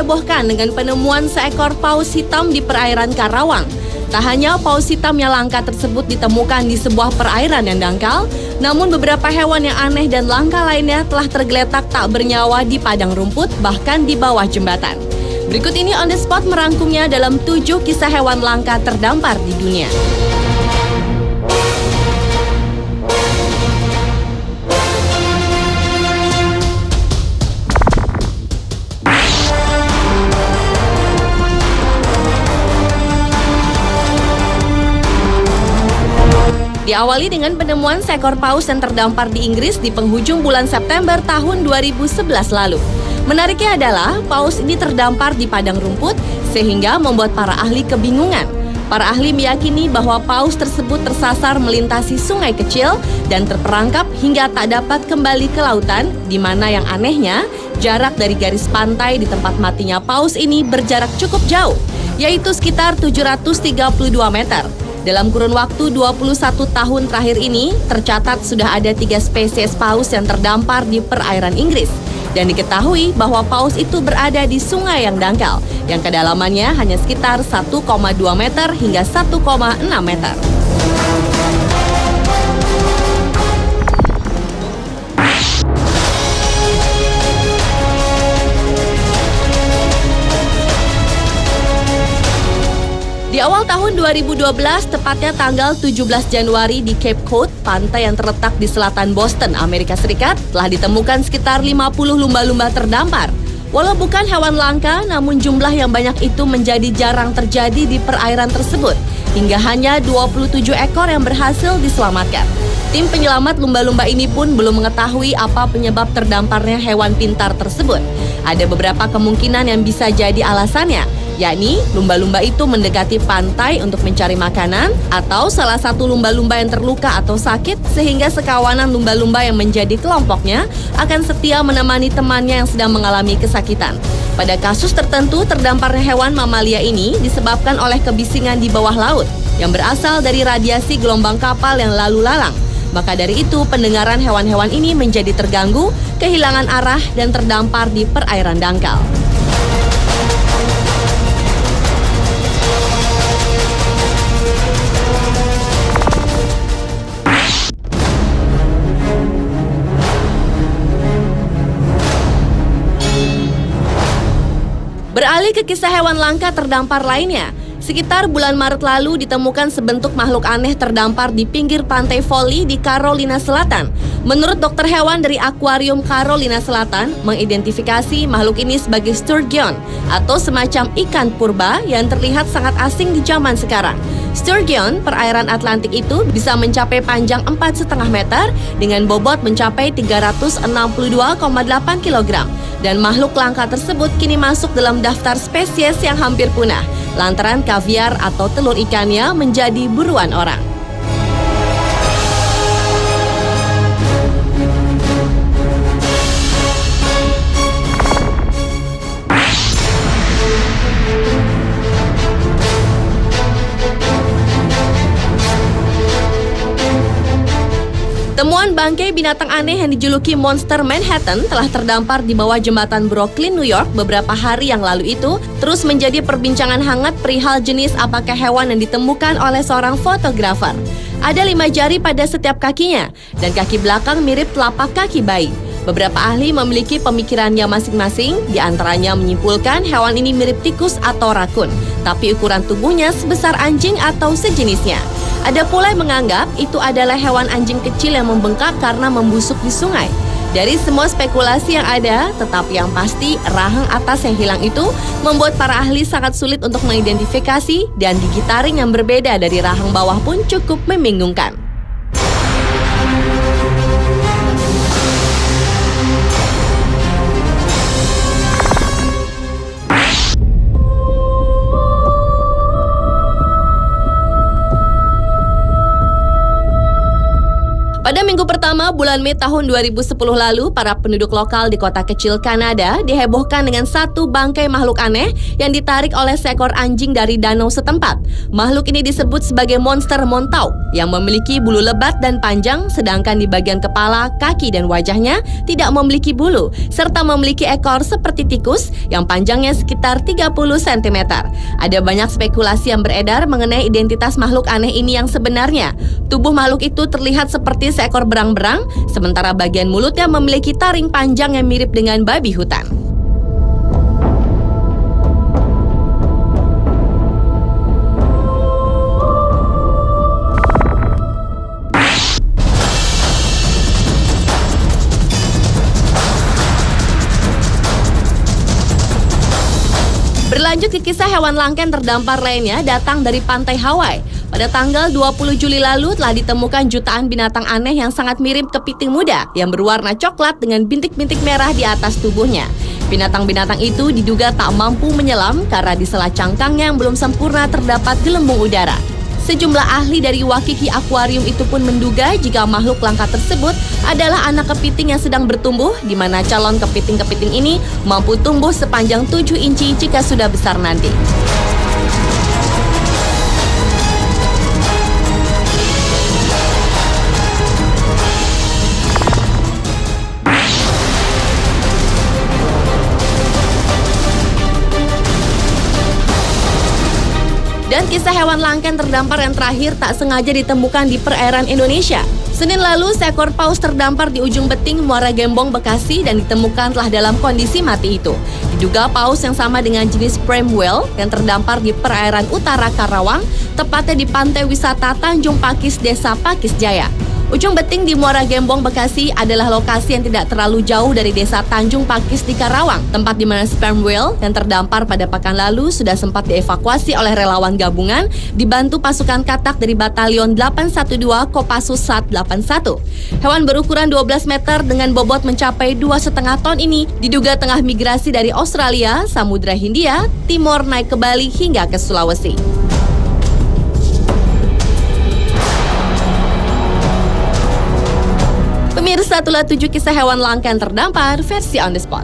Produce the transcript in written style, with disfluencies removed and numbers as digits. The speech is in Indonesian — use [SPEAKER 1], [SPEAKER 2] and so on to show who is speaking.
[SPEAKER 1] menghebohkan dengan penemuan seekor paus hitam di perairan Karawang. Tak hanya paus hitam yang langka tersebut ditemukan di sebuah perairan yang dangkal, namun beberapa hewan yang aneh dan langka lainnya telah tergeletak tak bernyawa di padang rumput, bahkan di bawah jembatan. Berikut ini On The Spot merangkumnya dalam 7 kisah hewan langka terdampar di dunia. Diawali dengan penemuan seekor paus yang terdampar di Inggris di penghujung bulan September tahun 2011 lalu. Menariknya adalah paus ini terdampar di padang rumput sehingga membuat para ahli kebingungan. Para ahli meyakini bahwa paus tersebut tersasar melintasi sungai kecil dan terperangkap hingga tak dapat kembali ke lautan, di mana yang anehnya jarak dari garis pantai di tempat matinya paus ini berjarak cukup jauh, yaitu sekitar 732 meter. Dalam kurun waktu 21 tahun terakhir ini, tercatat sudah ada 3 spesies paus yang terdampar di perairan Inggris. Dan diketahui bahwa paus itu berada di sungai yang dangkal, yang kedalamannya hanya sekitar 1,2 meter hingga 1,6 meter. Di awal tahun 2012, tepatnya tanggal 17 Januari di Cape Cod, pantai yang terletak di selatan Boston, Amerika Serikat, telah ditemukan sekitar 50 lumba-lumba terdampar. Walau bukan hewan langka, namun jumlah yang banyak itu menjadi jarang terjadi di perairan tersebut, hingga hanya 27 ekor yang berhasil diselamatkan. Tim penyelamat lumba-lumba ini pun belum mengetahui apa penyebab terdamparnya hewan pintar tersebut. Ada beberapa kemungkinan yang bisa jadi alasannya, yakni lumba-lumba itu mendekati pantai untuk mencari makanan, atau salah satu lumba-lumba yang terluka atau sakit sehingga sekawanan lumba-lumba yang menjadi kelompoknya akan setia menemani temannya yang sedang mengalami kesakitan. Pada kasus tertentu, terdamparnya hewan mamalia ini disebabkan oleh kebisingan di bawah laut yang berasal dari radiasi gelombang kapal yang lalu lalang. Maka dari itu, pendengaran hewan-hewan ini menjadi terganggu, kehilangan arah, dan terdampar di perairan dangkal. Beralih ke kisah hewan langka terdampar lainnya. Sekitar bulan Maret lalu ditemukan sebentuk makhluk aneh terdampar di pinggir pantai Folly di Carolina Selatan. Menurut dokter hewan dari Akuarium Carolina Selatan, mengidentifikasi makhluk ini sebagai sturgeon atau semacam ikan purba yang terlihat sangat asing di zaman sekarang. Sturgeon perairan Atlantik itu bisa mencapai panjang 4,5 meter dengan bobot mencapai 362,8 kg. Dan makhluk langka tersebut kini masuk dalam daftar spesies yang hampir punah, lantaran kaviar atau telur ikannya menjadi buruan orang. Temuan bangkai binatang aneh yang dijuluki Monster Manhattan telah terdampar di bawah jembatan Brooklyn, New York beberapa hari yang lalu itu terus menjadi perbincangan hangat perihal jenis apakah hewan yang ditemukan oleh seorang fotografer. Ada 5 jari pada setiap kakinya dan kaki belakang mirip telapak kaki bayi. Beberapa ahli memiliki pemikirannya masing-masing, di antaranya menyimpulkan hewan ini mirip tikus atau rakun, tapi ukuran tubuhnya sebesar anjing atau sejenisnya. Ada pula yang menganggap itu adalah hewan anjing kecil yang membengkak karena membusuk di sungai. Dari semua spekulasi yang ada, tetapi yang pasti rahang atas yang hilang itu membuat para ahli sangat sulit untuk mengidentifikasi, dan gigi taring yang berbeda dari rahang bawah pun cukup membingungkan. Pada minggu pertama bulan Mei tahun 2010 lalu, para penduduk lokal di kota kecil Kanada dihebohkan dengan satu bangkai makhluk aneh yang ditarik oleh seekor anjing dari danau setempat. Makhluk ini disebut sebagai monster montau yang memiliki bulu lebat dan panjang, sedangkan di bagian kepala, kaki, dan wajahnya tidak memiliki bulu, serta memiliki ekor seperti tikus yang panjangnya sekitar 30 cm. Ada banyak spekulasi yang beredar mengenai identitas makhluk aneh ini yang sebenarnya. Tubuh makhluk itu terlihat seperti seekor berang-berang, sementara bagian mulutnya memiliki taring panjang yang mirip dengan babi hutan. Berlanjut ke kisah hewan langken terdampar lainnya datang dari pantai Hawaii. Pada tanggal 20 Juli lalu telah ditemukan jutaan binatang aneh yang sangat mirip kepiting muda yang berwarna coklat dengan bintik-bintik merah di atas tubuhnya. Binatang-binatang itu diduga tak mampu menyelam karena di sela cangkangnya yang belum sempurna terdapat gelembung udara. Sejumlah ahli dari Waikiki Aquarium itu pun menduga jika makhluk langka tersebut adalah anak kepiting yang sedang bertumbuh, di mana calon kepiting-kepiting ini mampu tumbuh sepanjang 7 inci jika sudah besar nanti. Dan kisah hewan langken terdampar yang terakhir tak sengaja ditemukan di perairan Indonesia. Senin lalu, seekor paus terdampar di ujung beting Muara Gembong, Bekasi dan ditemukan telah dalam kondisi mati itu. Diduga paus yang sama dengan jenis prime whale yang terdampar di perairan utara Karawang, tepatnya di pantai wisata Tanjung Pakis, Desa Pakis Jaya. Ujung beting di Muara Gembong, Bekasi adalah lokasi yang tidak terlalu jauh dari desa Tanjung Pakis di Karawang, tempat di mana sperm whale yang terdampar pada pekan lalu sudah sempat dievakuasi oleh relawan gabungan dibantu pasukan katak dari Batalion 812 Kopassus Sat 81. Hewan berukuran 12 meter dengan bobot mencapai 2,5 ton ini diduga tengah migrasi dari Australia, Samudra Hindia, Timor naik ke Bali hingga ke Sulawesi. Pemirsa, itulah 7 kisah hewan langka yang terdampar versi on the spot.